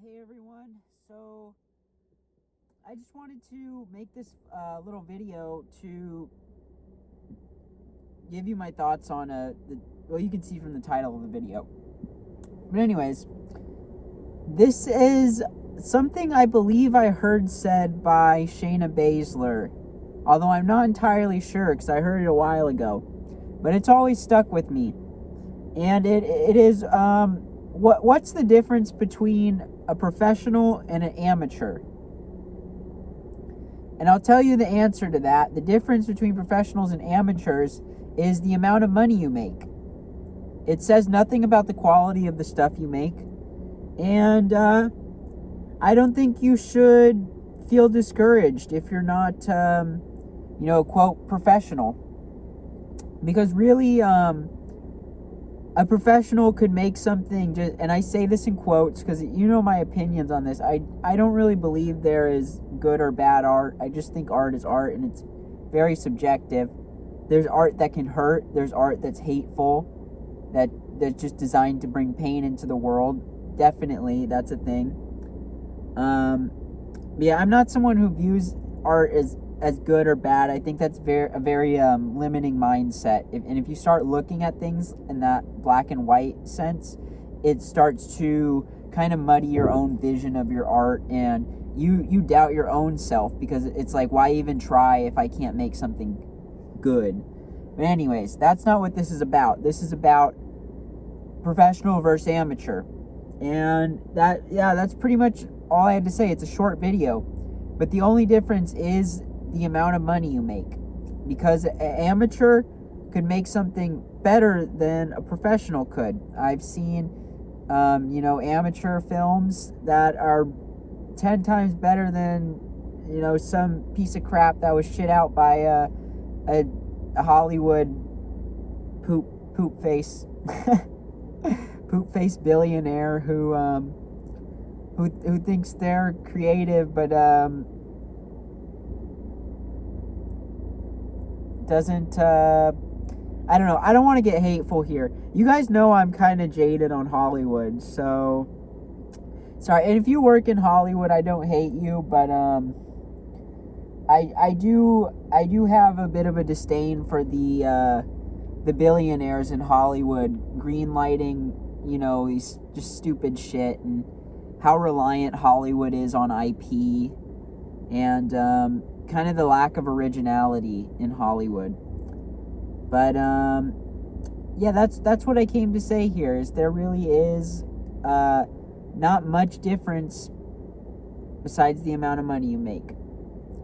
Hey everyone, so I just wanted to make this little video to give you my thoughts on well, you can see from the title of the video. But anyways, this is something I believe I heard said by Shayna Baszler, although I'm not entirely sure because I heard it a while ago, but it's always stuck with me. And it is what's the difference between a professional and an amateur? And I'll tell you the answer to that. The difference between professionals and amateurs is the amount of money you make. It says nothing about the quality of the stuff you make. And I don't think you should feel discouraged if you're not, quote, professional. Because really, a professional could make something, and I say this in quotes because you know my opinions on this. I don't really believe there is good or bad art. I just think art is art, and it's very subjective. There's art that can hurt. There's art that's hateful, that's just designed to bring pain into the world. Definitely, that's a thing. Yeah, I'm not someone who views art as good or bad. I think that's a very limiting mindset. And if you start looking at things in that black and white sense, it starts to kind of muddy your own vision of your art, and you doubt your own self because it's like, why even try if I can't make something good? But anyways, that's not what this is about. This is about professional versus amateur. And that's pretty much all I had to say. It's a short video, but the only difference is the amount of money you make, because an amateur could make something better than a professional could. I've seen amateur films that are 10 times better than some piece of crap that was shit out by a Hollywood poop face billionaire who thinks they're creative, but doesn't I don't know. I don't want to get hateful here. You guys know I'm kind of jaded on Hollywood, so sorry. And if you work in Hollywood, I don't hate you, but I do have a bit of a disdain for the billionaires in Hollywood greenlighting, these just stupid shit, and how reliant Hollywood is on IP, and kind of the lack of originality in Hollywood. But yeah, that's what I came to say here, is there really is not much difference besides the amount of money you make.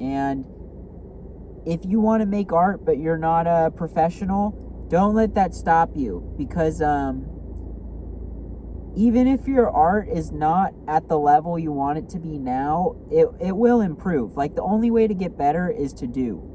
And if you want to make art but you're not a professional, don't let that stop you, because even if your art is not at the level you want it to be now, it will improve. Like, the only way to get better is to do.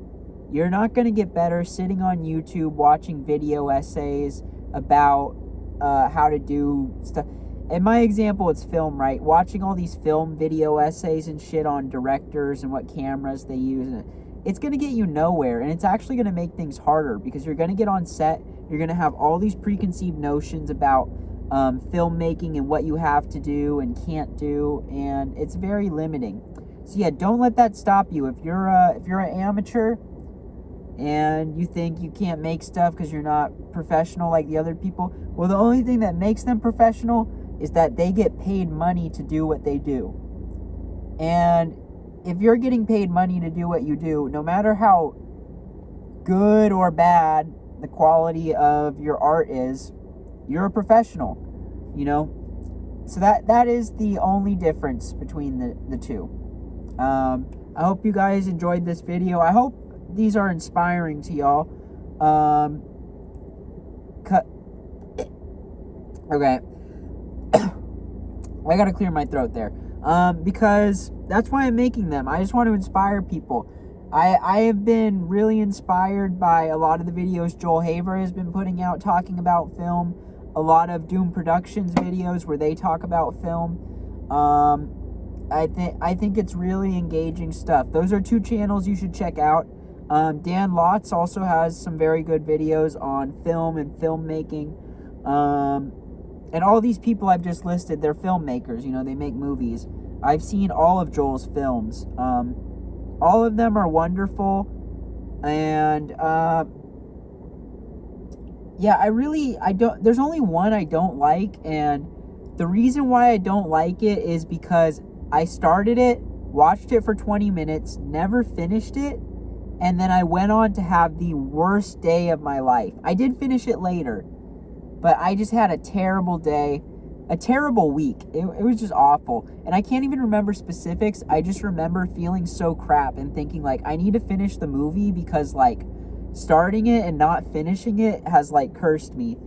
You're not going to get better sitting on YouTube watching video essays about how to do stuff. In my example, it's film, right? Watching all these film video essays and shit on directors and what cameras they use, it's going to get you nowhere, and it's actually going to make things harder, because you're going to get on set, you're going to have all these preconceived notions about filmmaking and what you have to do and can't do, and it's very limiting. So yeah, don't let that stop you. If you're an amateur and you think you can't make stuff because you're not professional like the other people, well, the only thing that makes them professional is that they get paid money to do what they do. And if you're getting paid money to do what you do, no matter how good or bad the quality of your art is, you're a professional, So that is the only difference between the two. I hope you guys enjoyed this video. I hope these are inspiring to y'all. Okay. I gotta clear my throat there. Because that's why I'm making them. I just want to inspire people. I have been really inspired by a lot of the videos Joel Haver has been putting out talking about film. A lot of Doom Productions videos where they talk about film. I think it's really engaging stuff. Those are two channels you should check out. Dan Lotz also has some very good videos on film and filmmaking. And all these people I've just listed, they're filmmakers, you know, they make movies. I've seen all of Joel's films. All of them are wonderful. And, yeah, there's only one I don't like. And the reason why I don't like it is because I started it, watched it for 20 minutes, never finished it. And then I went on to have the worst day of my life. I did finish it later, but I just had a terrible day, a terrible week. It was just awful. And I can't even remember specifics. I just remember feeling so crap and thinking, like, I need to finish the movie because, like, starting it and not finishing it has, like, cursed me.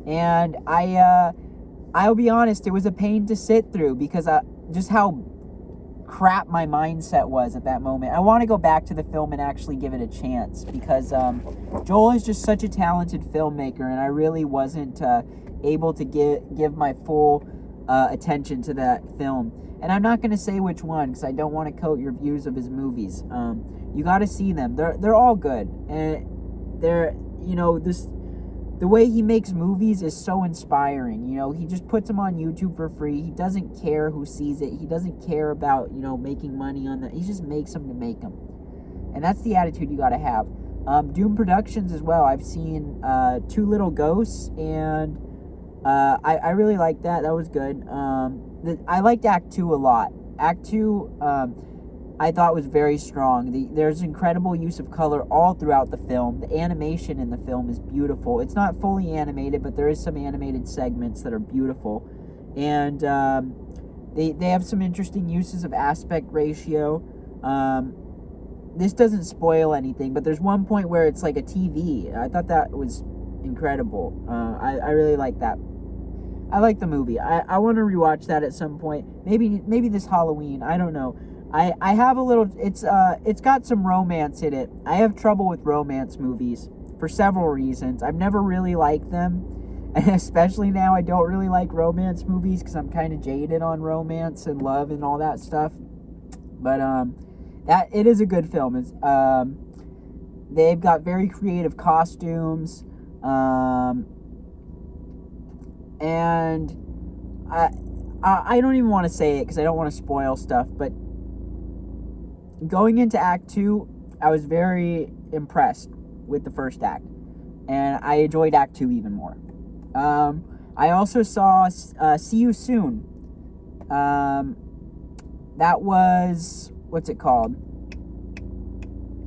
And I'll be honest, it was a pain to sit through because just how crap my mindset was at that moment. I want to go back to the film and actually give it a chance because Joel is just such a talented filmmaker, and I really wasn't able to give my full attention to that film. And I'm not going to say which one because I don't want to coat your views of his movies. You got to see them. They're all good, and they're, you know, the way he makes movies is so inspiring. You know, he just puts them on YouTube for free. He doesn't care who sees it. He doesn't care about, you know, making money on that. He just makes them to make them. And that's the attitude you got to have. Doom Productions as well. I've seen Two Little Ghosts, and I really liked that. That was good. I liked Act 2 a lot. Act 2, I thought was very strong. There's incredible use of color all throughout the film. The animation in the film is beautiful. It's not fully animated, but there is some animated segments that are beautiful. And they have some interesting uses of aspect ratio. This doesn't spoil anything, but there's one point where it's like a TV. I thought that was incredible. I really like that. I like the movie. I want to rewatch that at some point. Maybe this Halloween. I don't know. I have a little, it's got some romance in it. I have trouble with romance movies for several reasons. I've never really liked them, and especially now I don't really like romance movies because I'm kind of jaded on romance and love and all that stuff. But that it is a good film. It's they've got very creative costumes, and I don't even want to say it because I don't want to spoil stuff, but going into Act 2, I was very impressed with the first act, and I enjoyed Act 2 even more. I also saw See You Soon. That was, what's it called?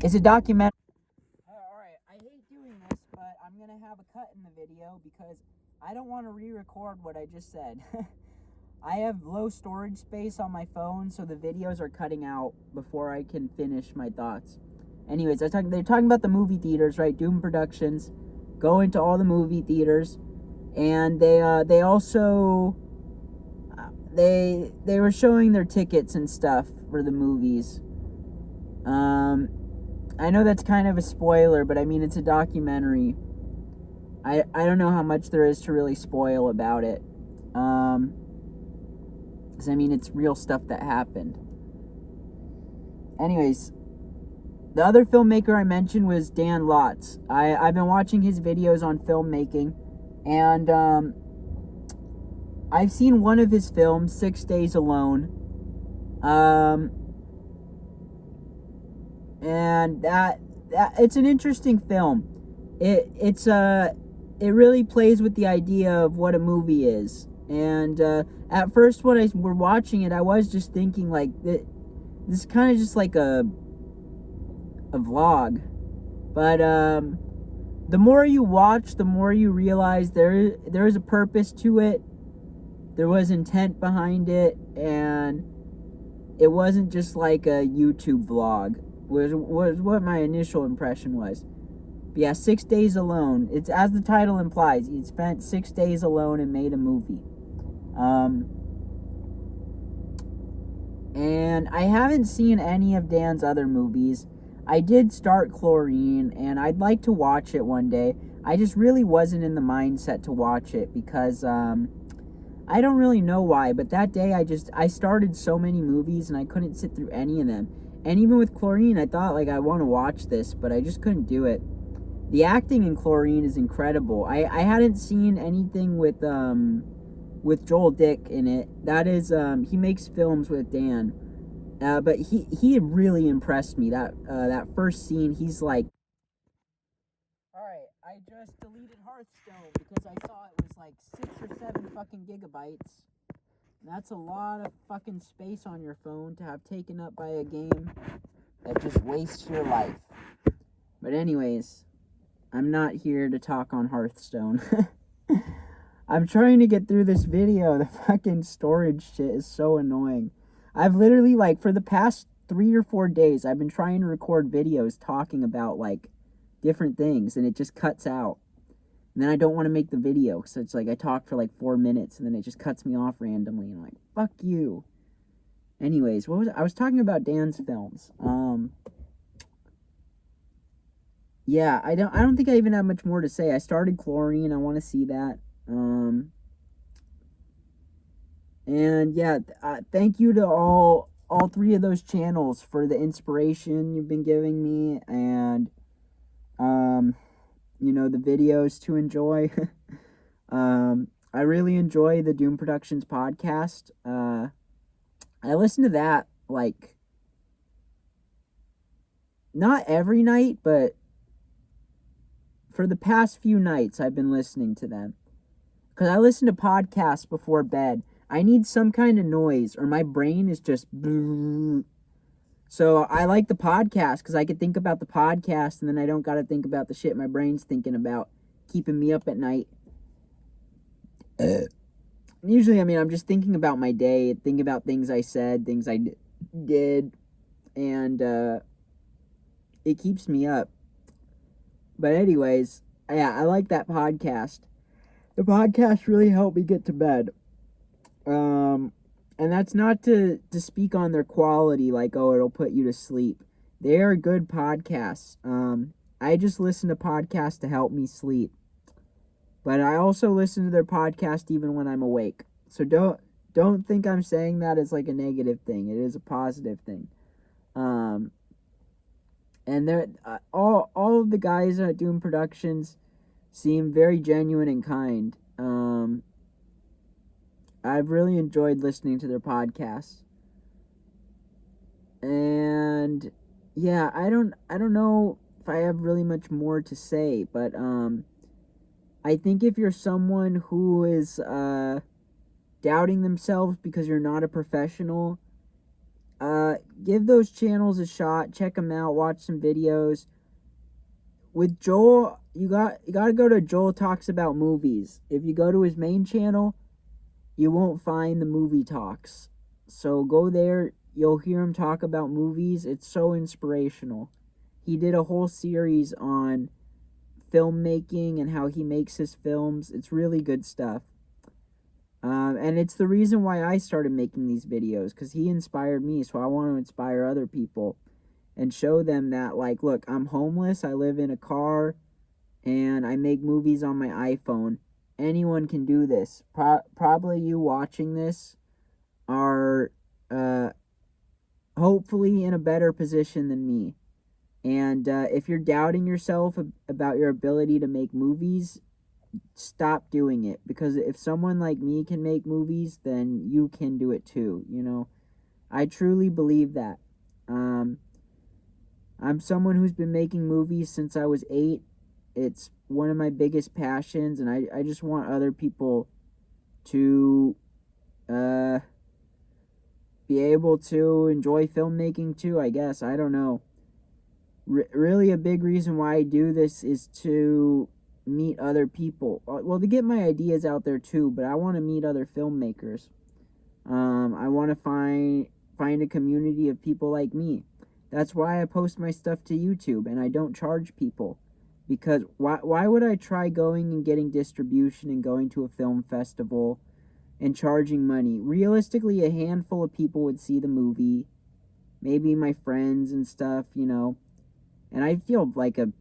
It's a documentary. Alright, I hate doing this, but I'm going to have a cut in the video because I don't want to re-record what I just said. I have low storage space on my phone, so the videos are cutting out before I can finish my thoughts. Anyways, they're talking about the movie theaters, right? Doom Productions go into all the movie theaters, and they also they were showing their tickets and stuff for the movies. I know that's kind of a spoiler, but I mean, it's a documentary. I don't know how much there is to really spoil about it. Because, I mean, it's real stuff that happened. Anyways, the other filmmaker I mentioned was Dan Lotz. I've been watching his videos on filmmaking, and I've seen one of his films, 6 Days Alone. And that it's an interesting film. It really plays with the idea of what a movie is. And at first when I were watching it, I was just thinking, like, this is kind of just like a vlog. But the more you watch, the more you realize there is a purpose to it. There was intent behind it, and it wasn't just like a YouTube vlog, was what my initial impression was. But yeah, 6 Days Alone. It's, as the title implies, he spent 6 days alone and made a movie. And I haven't seen any of Dan's other movies. I did start Chlorine, and I'd like to watch it one day. I just really wasn't in the mindset to watch it because, I don't really know why, but that day I started so many movies and I couldn't sit through any of them. And even with Chlorine, I thought, like, I want to watch this, but I just couldn't do it. The acting in Chlorine is incredible. I hadn't seen anything with, with Joel Dick in it. That is, he makes films with Dan. But he really impressed me. That first scene, he's like, alright, I just deleted Hearthstone because I saw it was like 6 or 7 fucking gigabytes. That's a lot of fucking space on your phone to have taken up by a game that just wastes your life. But anyways, I'm not here to talk on Hearthstone. I'm trying to get through this video. The fucking storage shit is so annoying. I've literally, like, for the past 3 or 4 days, I've been trying to record videos talking about, like, different things, and it just cuts out. And then I don't want to make the video, because it's like I talk for like 4 minutes, and then it just cuts me off randomly, and I'm like, fuck you. Anyways, I was talking about Dan's films. Yeah, I don't think I even have much more to say. I started Chlorine, I want to see that. And yeah, thank you to all 3 of those channels for the inspiration you've been giving me, and you know, the videos to enjoy. I really enjoy the Doom Productions podcast. I listen to that, like, not every night, but for the past few nights I've been listening to them. Because I listen to podcasts before bed. I need some kind of noise, or my brain is just... So I like the podcast, because I can think about the podcast, and then I don't got to think about the shit my brain's thinking about, keeping me up at night. Usually, I mean, I'm just thinking about my day, thinking about things I said, things I did, and it keeps me up. But anyways, yeah, I like that podcast. The podcast really helped me get to bed. And that's not to speak on their quality, like, oh, it'll put you to sleep. They are good podcasts. I just listen to podcasts to help me sleep. But I also listen to their podcast even when I'm awake. So don't think I'm saying that as like a negative thing. It is a positive thing. And they're all of the guys at Doom Productions seem very genuine and kind. I've really enjoyed listening to their podcasts. And yeah, I don't know if I have really much more to say, but I think if you're someone who is doubting themselves because you're not a professional, give those channels a shot. Check them out. Watch some videos. With Joel, you got to go to Joel Talks About Movies. If you go to his main channel, you won't find the movie talks. So go there. You'll hear him talk about movies. It's so inspirational. He did a whole series on filmmaking and how he makes his films. It's really good stuff. And it's the reason why I started making these videos, because he inspired me, so I want to inspire other people and show them that, like, look, I'm homeless, I live in a car, and I make movies on my iPhone. Anyone can do this. Probably you watching this are hopefully in a better position than me. And if you're doubting yourself about your ability to make movies, stop doing it. Because if someone like me can make movies, then you can do it too, you know. I truly believe that. I'm someone who's been making movies since I was 8. It's one of my biggest passions, and I just want other people to be able to enjoy filmmaking too, I guess. I don't know. Really a big reason why I do this is to meet other people. Well, to get my ideas out there too, but I want to meet other filmmakers. I want to find a community of people like me. That's why I post my stuff to YouTube, and I don't charge people. Because why would I try going and getting distribution and going to a film festival and charging money? Realistically, a handful of people would see the movie. Maybe my friends and stuff, you know. And I feel like a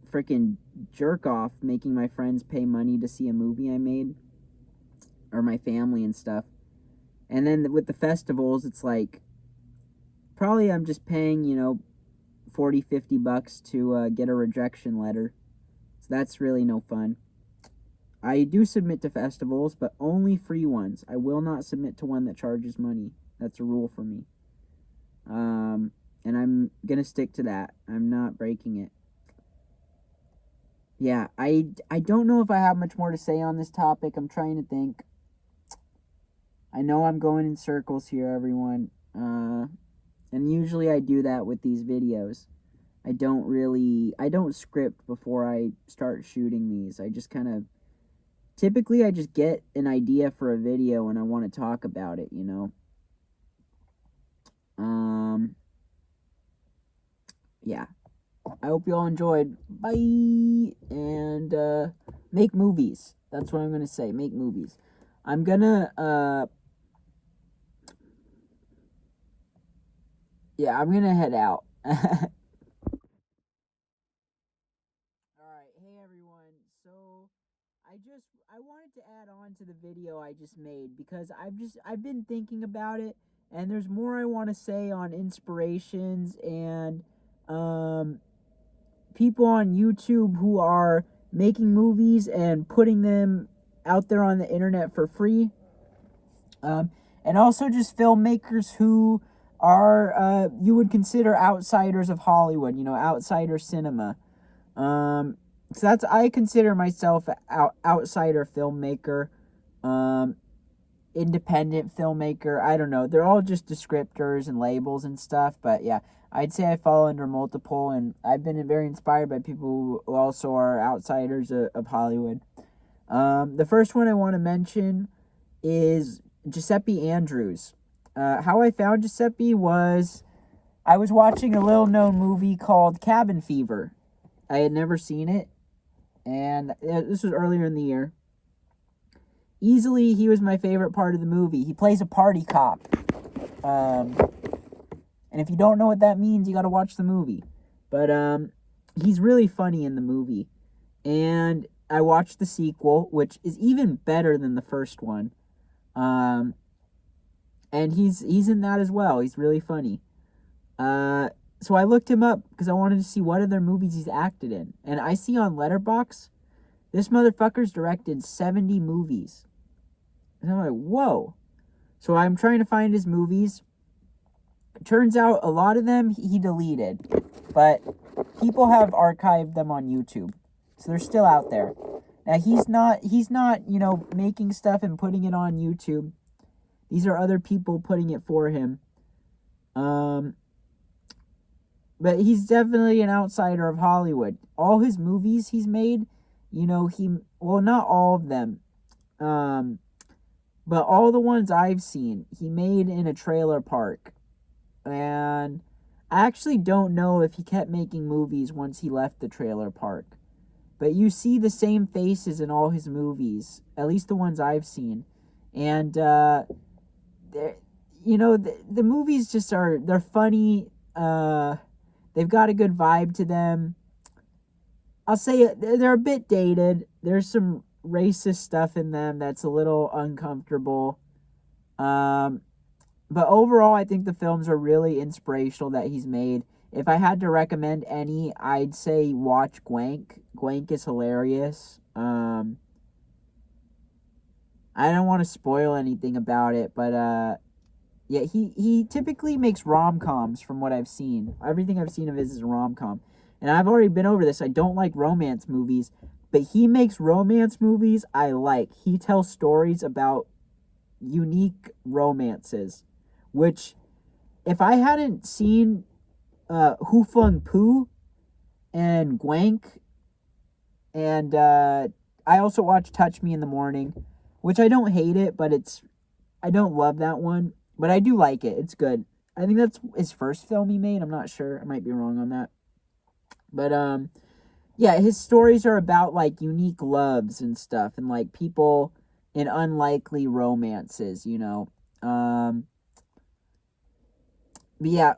freaking jerk off making my friends pay money to see a movie I made. Or my family and stuff. And then with the festivals, it's like, probably I'm just paying, you know, $40-$50 to get a rejection letter. So that's really no fun. I do submit to festivals, but only free ones. I will not submit to one that charges money. That's a rule for me. And I'm gonna stick to that. I'm not breaking it. Yeah, I don't know if I have much more to say on this topic. I'm trying to think. I know I'm going in circles here, everyone. And usually I do that with these videos. I don't script before I start shooting these. I just kind of, typically I just get an idea for a video and I want to talk about it, you know? Yeah. I hope you all enjoyed. Bye! And, make movies. That's what I'm gonna say. Make movies. I'm gonna, yeah, I'm gonna head out. Alright, hey everyone. So, I wanted to add on to the video I just made because I've been thinking about it, and there's more I want to say on inspirations and, people on YouTube who are making movies and putting them out there on the internet for free. And also just filmmakers who are, you would consider outsiders of Hollywood, you know, outsider cinema. So I consider myself an outsider filmmaker, independent filmmaker. I don't know. They're all just descriptors and labels and stuff. But yeah, I'd say I fall under multiple, and I've been very inspired by people who also are outsiders of Hollywood. The first one I want to mention is Guissepe Andrews. How I found Guissepe was I was watching a little known movie called Cabin Fever. I had never seen it, and this was earlier in the year. Easily, he was my favorite part of the movie. He plays a party cop. And if you don't know what that means, you gotta watch the movie. But, he's really funny in the movie. And I watched the sequel, which is even better than the first one. And he's in that as well. He's really funny. So I looked him up because I wanted to see what other movies he's acted in. And I see on Letterboxd, this motherfucker's directed 70 movies. And I'm like, whoa. So I'm trying to find his movies. It turns out a lot of them he deleted. But people have archived them on YouTube. So they're still out there. Now he's not, you know, making stuff and putting it on YouTube. These are other people putting it for him. But he's definitely an outsider of Hollywood. All his movies he's made, you know, well, not all of them, but all the ones I've seen, he made in a trailer park. And I actually don't know if he kept making movies once he left the trailer park. But you see the same faces in all his movies, at least the ones I've seen. And, you know, the movies just they're funny. They've got a good vibe to them. I'll say they're a bit dated. There's some racist stuff in them that's a little uncomfortable. But overall, I think the films are really inspirational that he's made. If I had to recommend any, I'd say watch Gwank. Gwank is hilarious. I don't want to spoil anything about it, but yeah, he typically makes rom-coms from what I've seen. Everything I've seen of his is a rom-com. And I've already been over this. I don't like romance movies, but he makes romance movies I like. He tells stories about unique romances, which if I hadn't seen Hu Fung Poo and Gwank, and I also watched Touch Me in the Morning, which I don't hate it, but I don't love that one. But I do like it. It's good. I think that's his first film he made. I'm not sure. I might be wrong on that. But, yeah, his stories are about, like, unique loves and stuff. And, like, people in unlikely romances, you know. But, yeah,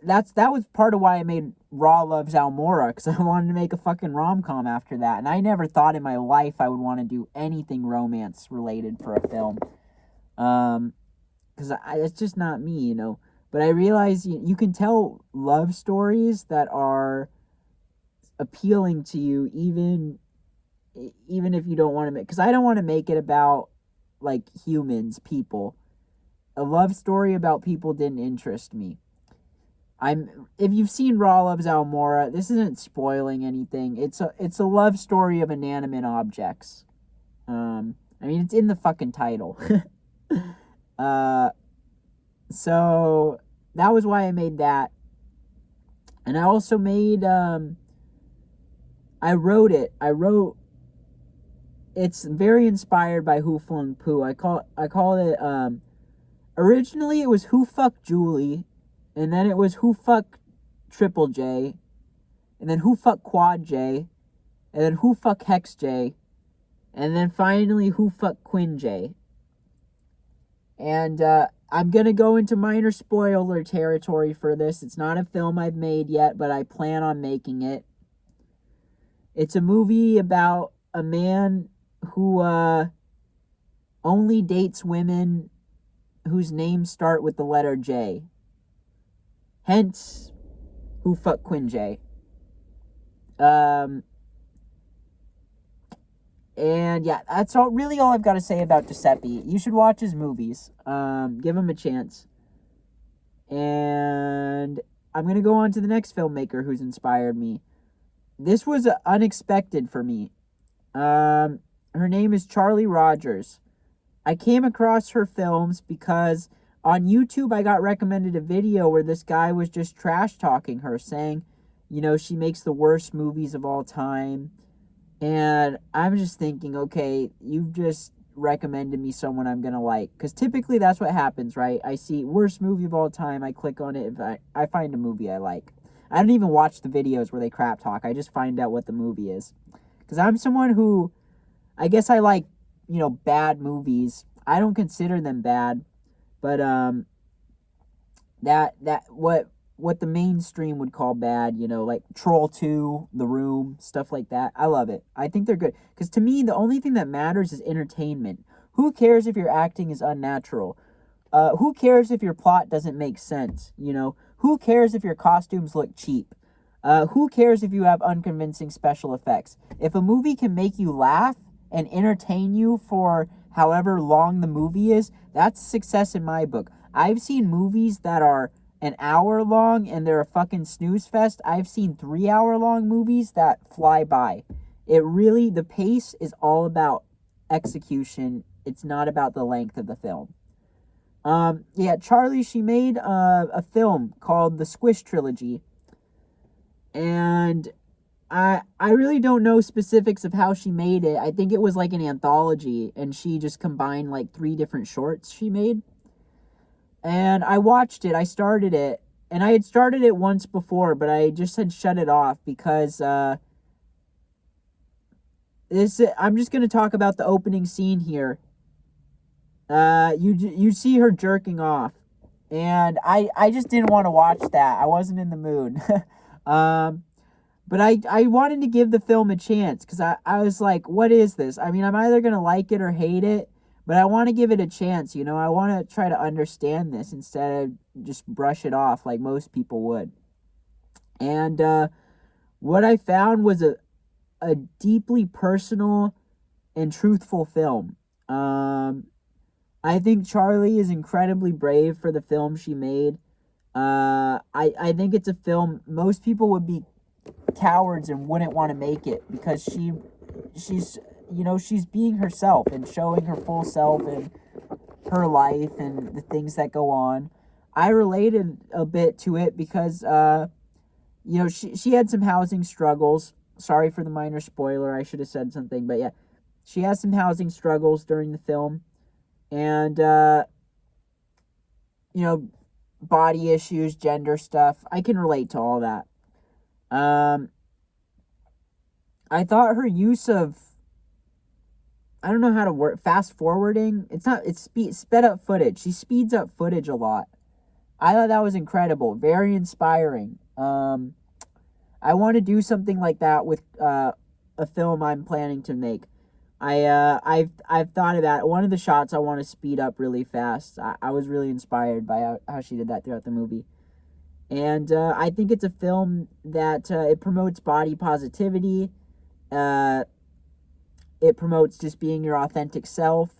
that was part of why I made Raw Loves Almora. Because I wanted to make a fucking rom-com after that. And I never thought in my life I would want to do anything romance-related for a film. Because it's just not me, you know. But I realize you can tell love stories that are appealing to you even even if you don't want to make, because I don't want to make it about like humans, people. A love story about people didn't interest me. If you've seen Raw Loves Almora, this isn't spoiling anything. It's a love story of inanimate objects. I mean, it's in the fucking title. So that was why I made that. And I also made I wrote it's very inspired by Who Flung Poo. I call it originally it was Who Fucked Julie, and then it was Who Fucked Triple J, and then Who Fucked Quad J, and then Who Fucked Hex J, and then finally Who Fucked Quinn J. And I'm going to go into minor spoiler territory for this. It's not a film I've made yet, but I plan on making it. It's a movie about a man who only dates women whose names start with the letter J. Hence, Who Fucked Quinn J. And yeah, that's really all I've got to say about Guissepe. You should watch his movies. Give him a chance. And I'm going to go on to the next filmmaker who's inspired me. This was unexpected for me. Her name is Charli Rogers. I came across her films because on YouTube I got recommended a video where this guy was just trash talking her, saying, she makes the worst movies of all time. And I'm just thinking, okay, you've just recommended me someone I'm going to like. Because typically that's what happens, right? I see worst movie of all time. I click on it. If I find a movie I like. I don't even watch the videos where they crap talk. I just find out what the movie is. Because I'm someone who, I guess I like, bad movies. I don't consider them bad. But what the mainstream would call bad, like Troll 2, The Room, stuff like that. I love it. I think they're good. Because to me, the only thing that matters is entertainment. Who cares if your acting is unnatural? Who cares if your plot doesn't make sense? Who cares if your costumes look cheap? Who cares if you have unconvincing special effects? If a movie can make you laugh and entertain you for however long the movie is, that's success in my book. I've seen movies that are an hour long and they're a fucking snooze fest. I've seen 3-hour long movies that fly by. The pace is all about execution. It's not about the length of the film. Charli, she made a film called The Squish Trilogy. And I really don't know specifics of how she made it. I think it was like an anthology and she just combined like 3 different shorts she made. And I watched it. I started it. And I had started it once before, but I just had shut it off because I'm just going to talk about the opening scene here. You see her jerking off. And I just didn't want to watch that. I wasn't in the mood. But I wanted to give the film a chance because I was like, what is this? I mean, I'm either going to like it or hate it. But I want to give it a chance, I want to try to understand this instead of just brush it off like most people would. And what I found was a deeply personal and truthful film. I think Charli is incredibly brave for the film she made. I think it's a film most people would be cowards and wouldn't want to make it because she's being herself and showing her full self and her life and the things that go on. I related a bit to it because, she had some housing struggles. Sorry for the minor spoiler. I should have said something, but yeah, she has some housing struggles during the film. And, body issues, gender stuff. I can relate to all that. I thought her use of, I don't know how to word, fast forwarding. It's sped up footage. She speeds up footage a lot. I thought that was incredible. Very inspiring. I want to do something like that with a film I'm planning to make. I've thought about it. One of the shots I want to speed up really fast. I was really inspired by how she did that throughout the movie. And I think it's a film that it promotes body positivity. it promotes just being your authentic self.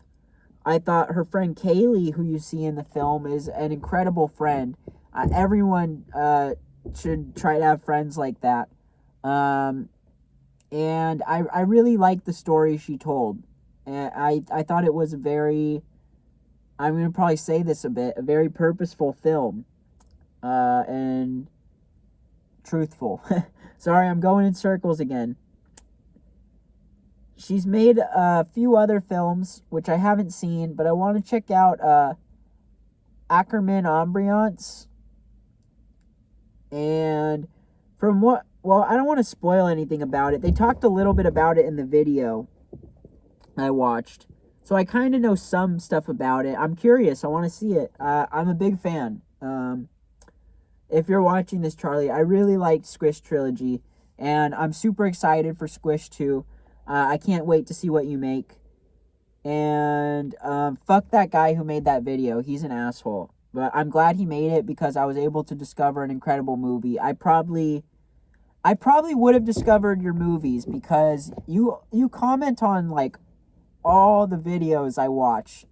I thought her friend Kaylee, who you see in the film, is an incredible friend. Everyone should try to have friends like that. And I really liked the story she told. And I thought it was a very, I'm going to probably say this a bit, a very purposeful film. And truthful. Sorry, I'm going in circles again. She's made a few other films, which I haven't seen, but I want to check out Ackerman Ambiance. And from what, well, I don't want to spoil anything about it. They talked a little bit about it in the video I watched. So I kind of know some stuff about it. I'm curious. I want to see it. I'm a big fan. If you're watching this, Charlie, I really liked Squish Trilogy. And I'm super excited for Squish 2. I can't wait to see what you make. And fuck that guy who made that video. He's an asshole. But I'm glad he made it because I was able to discover an incredible movie. I probably would have discovered your movies because you comment on like all the videos I watch.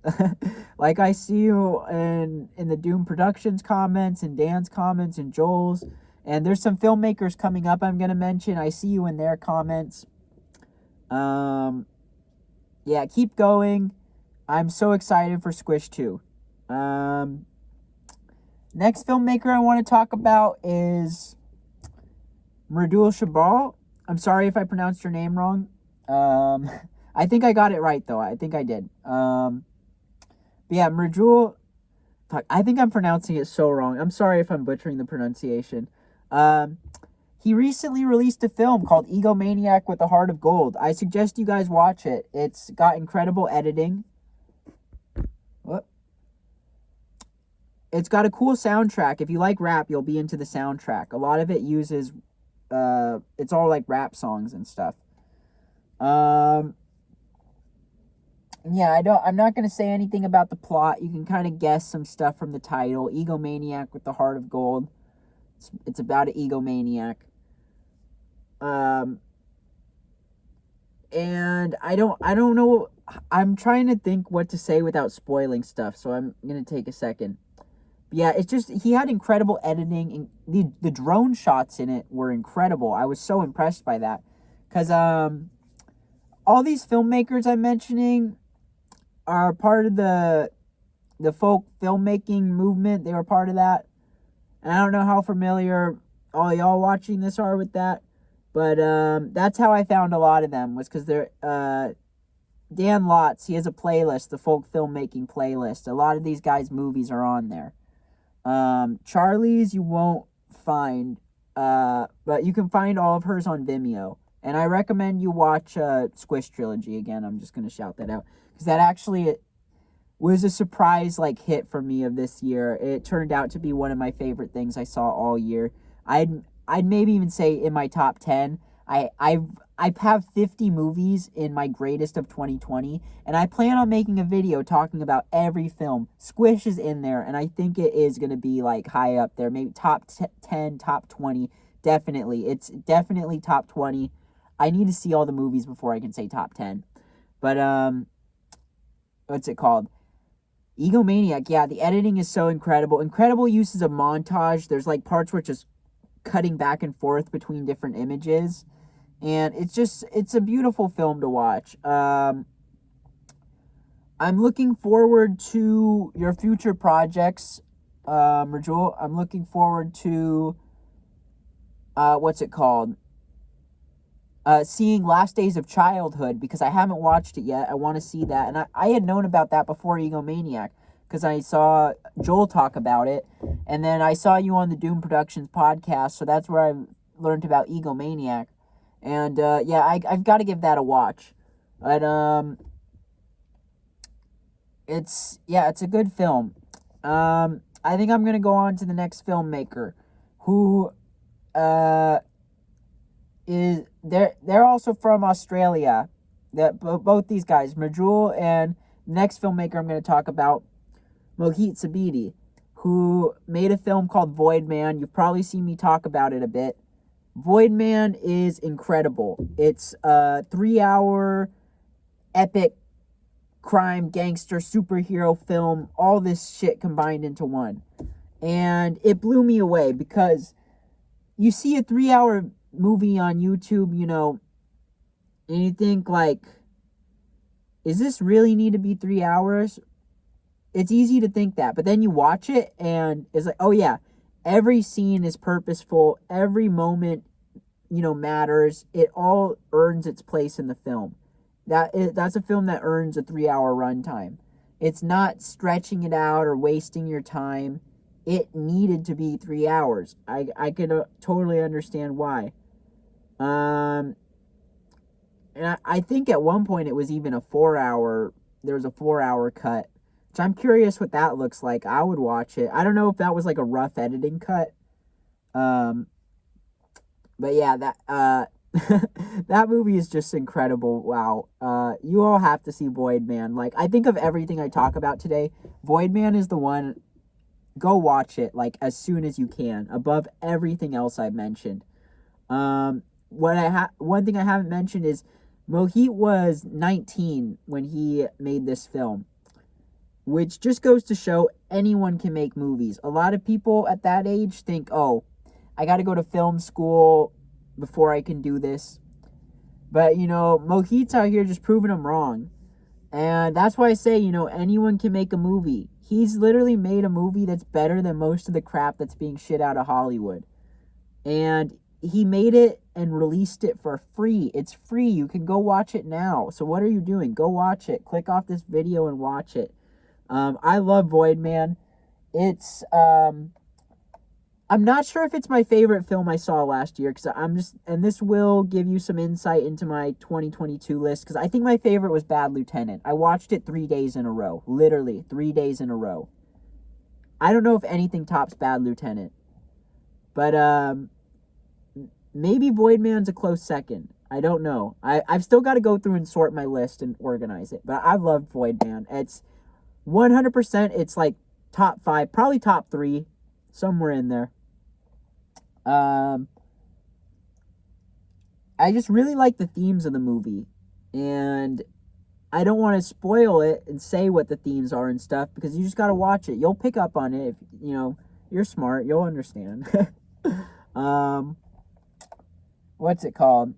Like I see you in the Doom Productions comments and Dan's comments and Joel's. And there's some filmmakers coming up I'm going to mention. I see you in their comments. Yeah, keep going. I'm so excited for Squish 2. Next filmmaker I want to talk about is Mridul Chhibber. I'm sorry if I pronounced your name wrong. I think I got it right, though. I think I did. But yeah, Mridul... Fuck, I think I'm pronouncing it so wrong. I'm sorry if I'm butchering the pronunciation. He recently released a film called Egomaniac with a Heart of Gold. I suggest you guys watch it. It's got incredible editing. What? It's got a cool soundtrack. If you like rap, you'll be into the soundtrack. A lot of it uses... it's all like rap songs and stuff. Yeah, I'm not going to say anything about the plot. You can kind of guess some stuff from the title. Egomaniac with the Heart of Gold. It's about an egomaniac. And I don't know. I'm trying to think what to say without spoiling stuff, so I'm going to take a second. But yeah, it's just, he had incredible editing. And the drone shots in it were incredible. I was so impressed by that. Because all these filmmakers I'm mentioning are part of the folk filmmaking movement. They were part of that. And I don't know how familiar all y'all watching this are with that. But that's how I found a lot of them, was because they're... Dan Lotz, he has a playlist, the folk filmmaking playlist. A lot of these guys' movies are on there. Charli's you won't find, but you can find all of hers on Vimeo. And I recommend you watch Squish Trilogy again. I'm just going to shout that out. Because that actually was a surprise like hit for me of this year. It turned out to be one of my favorite things I saw all year. I'd maybe even say in my top 10. I have 50 movies in my greatest of 2020, and I plan on making a video talking about every film. Squish is in there, and I think it is going to be like high up there, maybe top 10, top 20, definitely. It's definitely top 20. I need to see all the movies before I can say top 10. But, what's it called? Egomaniac, yeah, the editing is so incredible. Incredible uses of montage. There's like parts where it's just cutting back and forth between different images. And it's a beautiful film to watch. I'm looking forward to your future projects, Mridul. I'm looking forward to, what's it called? Seeing Last Days of Childhood, because I haven't watched it yet. I want to see that. And I had known about that before Egomaniac, because I saw Joel talk about it. And then I saw you on the Doom Productions podcast, so that's where I learned about Egomaniac. And, yeah, I've got to give that a watch. But, it's a good film. I think I'm going to go on to the next filmmaker, who, they're also from Australia. Both these guys, Mridul, and the next filmmaker I'm going to talk about, Mohit Subedi, who made a film called Void Man. You've probably seen me talk about it a bit. Void Man is incredible. It's a 3-hour epic crime, gangster, superhero film, all this shit combined into one. And it blew me away because you see a 3-hour movie on YouTube, you know, and you think, like, is this really need to be 3 hours? It's easy to think that, but then you watch it and it's like, oh yeah, every scene is purposeful, every moment, you know, matters. It all earns its place in the film. That's a film that earns a 3-hour runtime. It's not stretching it out or wasting your time. It needed to be 3 hours. I could totally understand why. And I think at one point it was even a 4-hour. There was a 4-hour cut. So I'm curious what that looks like. I would watch it. I don't know if that was like a rough editing cut. But yeah, that that movie is just incredible. Wow. You all have to see Void Man. Like, I think of everything I talk about today, Void Man is the one. Go watch it, like, as soon as you can, above everything else I've mentioned. One thing I haven't mentioned is Mohit was 19 when he made this film, which just goes to show anyone can make movies. A lot of people at that age think, oh, I got to go to film school before I can do this. But, you know, Mohit's out here just proving them wrong. And that's why I say, you know, anyone can make a movie. He's literally made a movie that's better than most of the crap that's being shit out of Hollywood. And he made it and released it for free. It's free. You can go watch it now. So what are you doing? Go watch it. Click off this video and watch it. I love Void Man. It's, I'm not sure if it's my favorite film I saw last year, and this will give you some insight into my 2022 list, because I think my favorite was Bad Lieutenant. I watched it 3 days in a row. Literally, 3 days in a row. I don't know if anything tops Bad Lieutenant. But, maybe Void Man's a close second. I don't know. I've still got to go through and sort my list and organize it. But I love Void Man. It's 100%, it's like top 5, probably top 3, somewhere in there. I just really like the themes of the movie, and I don't want to spoil it and say what the themes are and stuff, because you just got to watch it. You'll pick up on it. If, you know, you're smart, you'll understand. What's it called?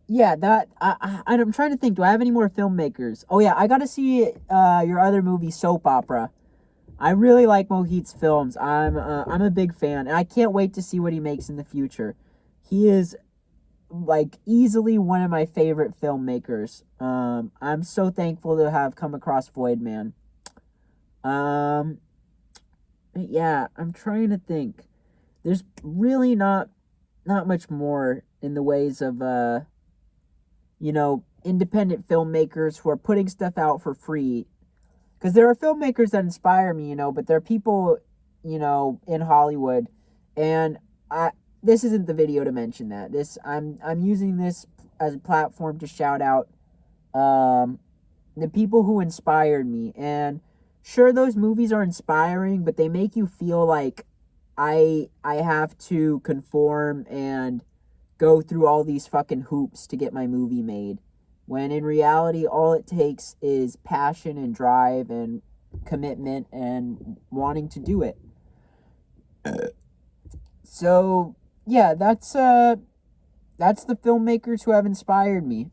Yeah, I'm trying to think, do I have any more filmmakers? Oh yeah, I got to see your other movie, Soap Opera. I really like Mohit's films. I'm a big fan, and I can't wait to see what he makes in the future. He is, like, easily one of my favorite filmmakers. I'm so thankful to have come across Void Man. Yeah, I'm trying to think. There's really not much more in the ways of you know, independent filmmakers who are putting stuff out for free. Because there are filmmakers that inspire me, you know, but there are people, you know, in Hollywood, and this isn't the video to mention that. I'm using this as a platform to shout out the people who inspired me. And sure, those movies are inspiring, but they make you feel like I have to conform and go through all these fucking hoops to get my movie made. When in reality, all it takes is passion and drive and commitment and wanting to do it. So, yeah, that's the filmmakers who have inspired me.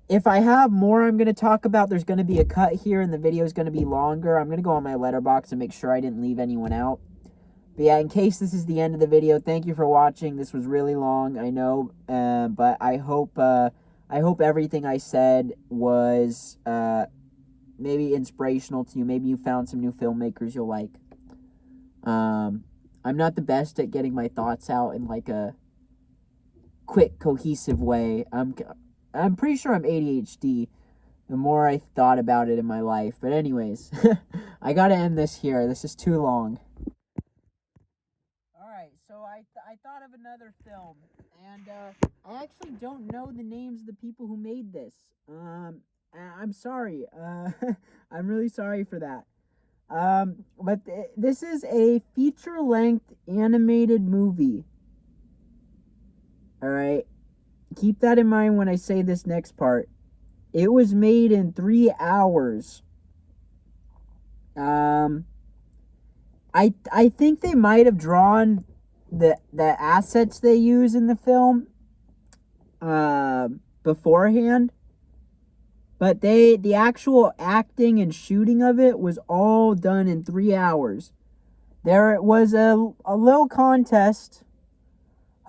If I have more I'm going to talk about, there's going to be a cut here and the video is going to be longer. I'm going to go on my letterbox and make sure I didn't leave anyone out. But yeah, in case this is the end of the video, thank you for watching. This was really long, I know, but I hope everything I said was maybe inspirational to you. Maybe you found some new filmmakers you'll like. I'm not the best at getting my thoughts out in like a quick, cohesive way. I'm pretty sure I'm ADHD the more I thought about it in my life. But anyways, I gotta end this here. This is too long. Alright, so I thought of another film, and I actually don't know the names of the people who made this. I'm sorry. I'm really sorry for that. But this is a feature-length animated movie. Alright. keep that in mind when I say this next part. It was made in 3 hours. I think they might have drawn the assets they use in the film beforehand, but the actual acting and shooting of it was all done in 3 hours. There was a little contest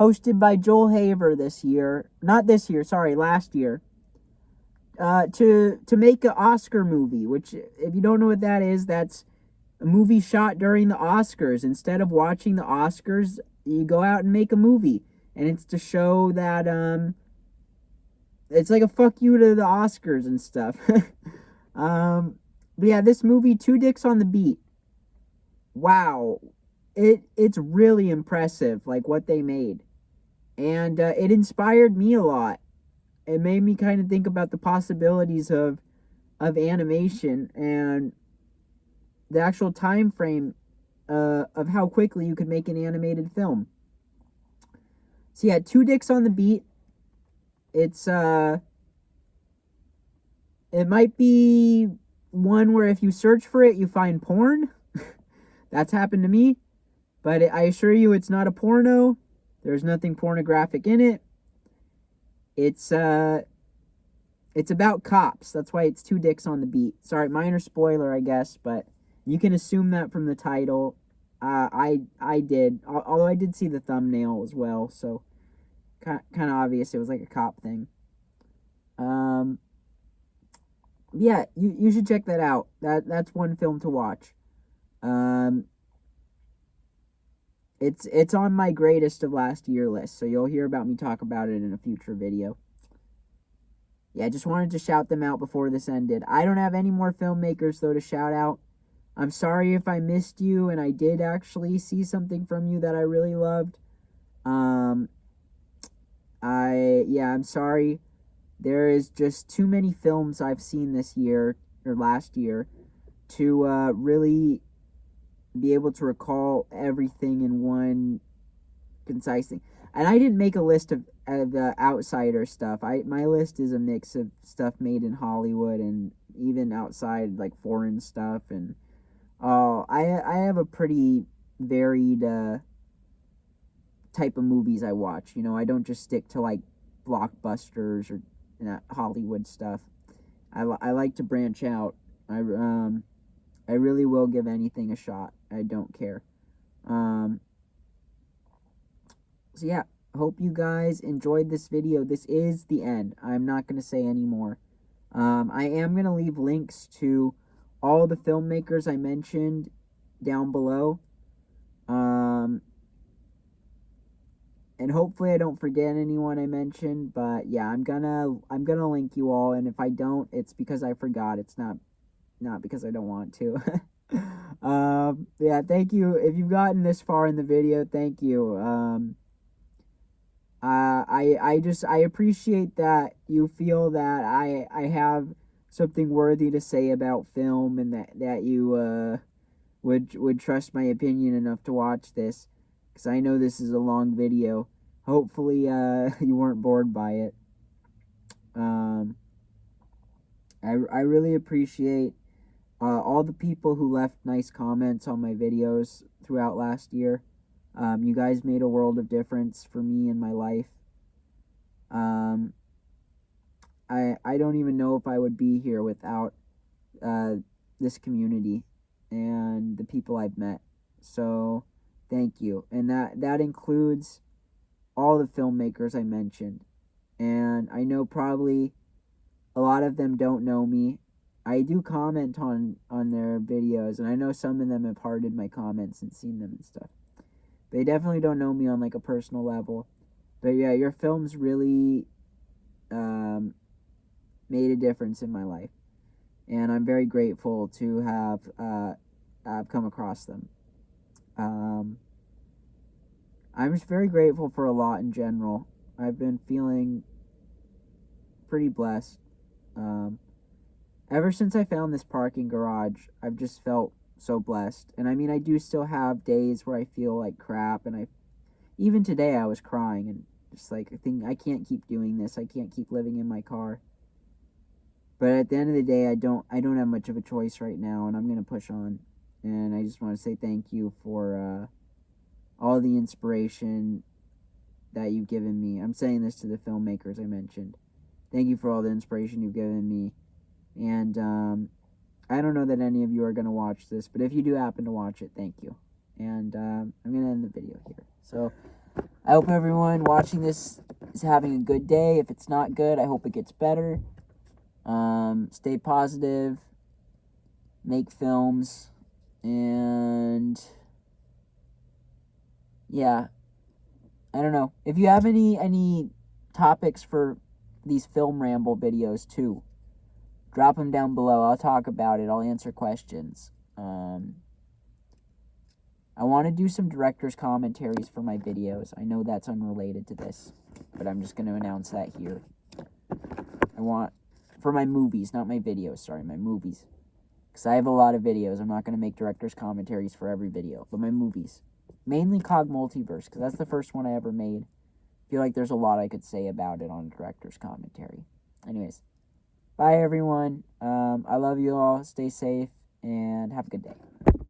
hosted by Joel Haver last year, to make an Oscar movie, which, if you don't know what that is, that's a movie shot during the Oscars. Instead of watching the Oscars, you go out and make a movie, and it's to show that it's like a fuck you to the Oscars and stuff. But yeah, this movie, Two Dicks on the Beat. Wow, it's really impressive, like what they made, and it inspired me a lot. It made me kind of think about the possibilities of animation and the actual time frame of how quickly you could make an animated film. So yeah, Two Dicks on the Beat. It's it might be one where if you search for it, you find porn. That's happened to me, but I assure you it's not a porno. There's nothing pornographic in it. It's about cops. That's why it's Two Dicks on the Beat. Sorry, minor spoiler, I guess, but you can assume that from the title. I did, although I did see the thumbnail as well, so kind of obvious it was like a cop thing. Yeah, you should check that out. That's one film to watch. It's on my greatest of last year list, so you'll hear about me talk about it in a future video. Yeah, I just wanted to shout them out before this ended. I don't have any more filmmakers, though, to shout out. I'm sorry if I missed you and I did actually see something from you that I really loved. I'm sorry. There is just too many films I've seen this year, or last year, to really be able to recall everything in one concise thing. And I didn't make a list of outsider stuff. My list is a mix of stuff made in Hollywood and even outside, like foreign stuff. And I have a pretty varied type of movies I watch. You know, I don't just stick to like blockbusters or Hollywood stuff. I like to branch out. I really will give anything a shot. I don't care. So yeah, hope you guys enjoyed this video. This is the end. I'm not going to say any more. I am going to leave links to all the filmmakers I mentioned down below. And hopefully I don't forget anyone I mentioned, but yeah, I'm gonna link you all, and if I don't, it's because I forgot. It's not because I don't want to. Yeah, thank you. If you've gotten this far in the video, thank you. I appreciate that you feel that I have something worthy to say about film, and that you would trust my opinion enough to watch this, because I know this is a long video. Hopefully you weren't bored by it. I really appreciate all the people who left nice comments on my videos throughout last year. You guys made a world of difference for me in my life. I don't even know if I would be here without this community and the people I've met. So thank you. And that includes all the filmmakers I mentioned. And I know probably a lot of them don't know me. I do comment on their videos, and I know some of them have hearted my comments and seen them and stuff. They definitely don't know me on like a personal level. But yeah, your films really made a difference in my life, and I'm very grateful to have come across them. I'm just very grateful for a lot in general. I've been feeling pretty blessed. Ever since I found this parking garage, I've just felt so blessed. And I mean, I do still have days where I feel like crap, and even today I was crying, and Just like, I think I can't keep doing this. I can't keep living in my car. But at the end of the day, I don't have much of a choice right now, and I'm going to push on. And I just want to say thank you for all the inspiration that you've given me. I'm saying this to the filmmakers I mentioned. Thank you for all the inspiration you've given me. And I don't know that any of you are going to watch this, but if you do happen to watch it, thank you. And I'm going to end the video here. So I hope everyone watching this is having a good day. If it's not good, I hope it gets better. Stay positive. Make films. And yeah, I don't know. If you have any topics for these film ramble videos too, drop them down below. I'll talk about it. I'll answer questions. I want to do some director's commentaries for my videos. I know that's unrelated to this, but I'm just going to announce that here. I want, for my movies, not my videos, sorry, my movies. Because I have a lot of videos. I'm not going to make director's commentaries for every video, but my movies. Mainly COG Multiverse, because that's the first one I ever made. I feel like there's a lot I could say about it on director's commentary. Anyways, bye everyone. I love you all. Stay safe, and have a good day.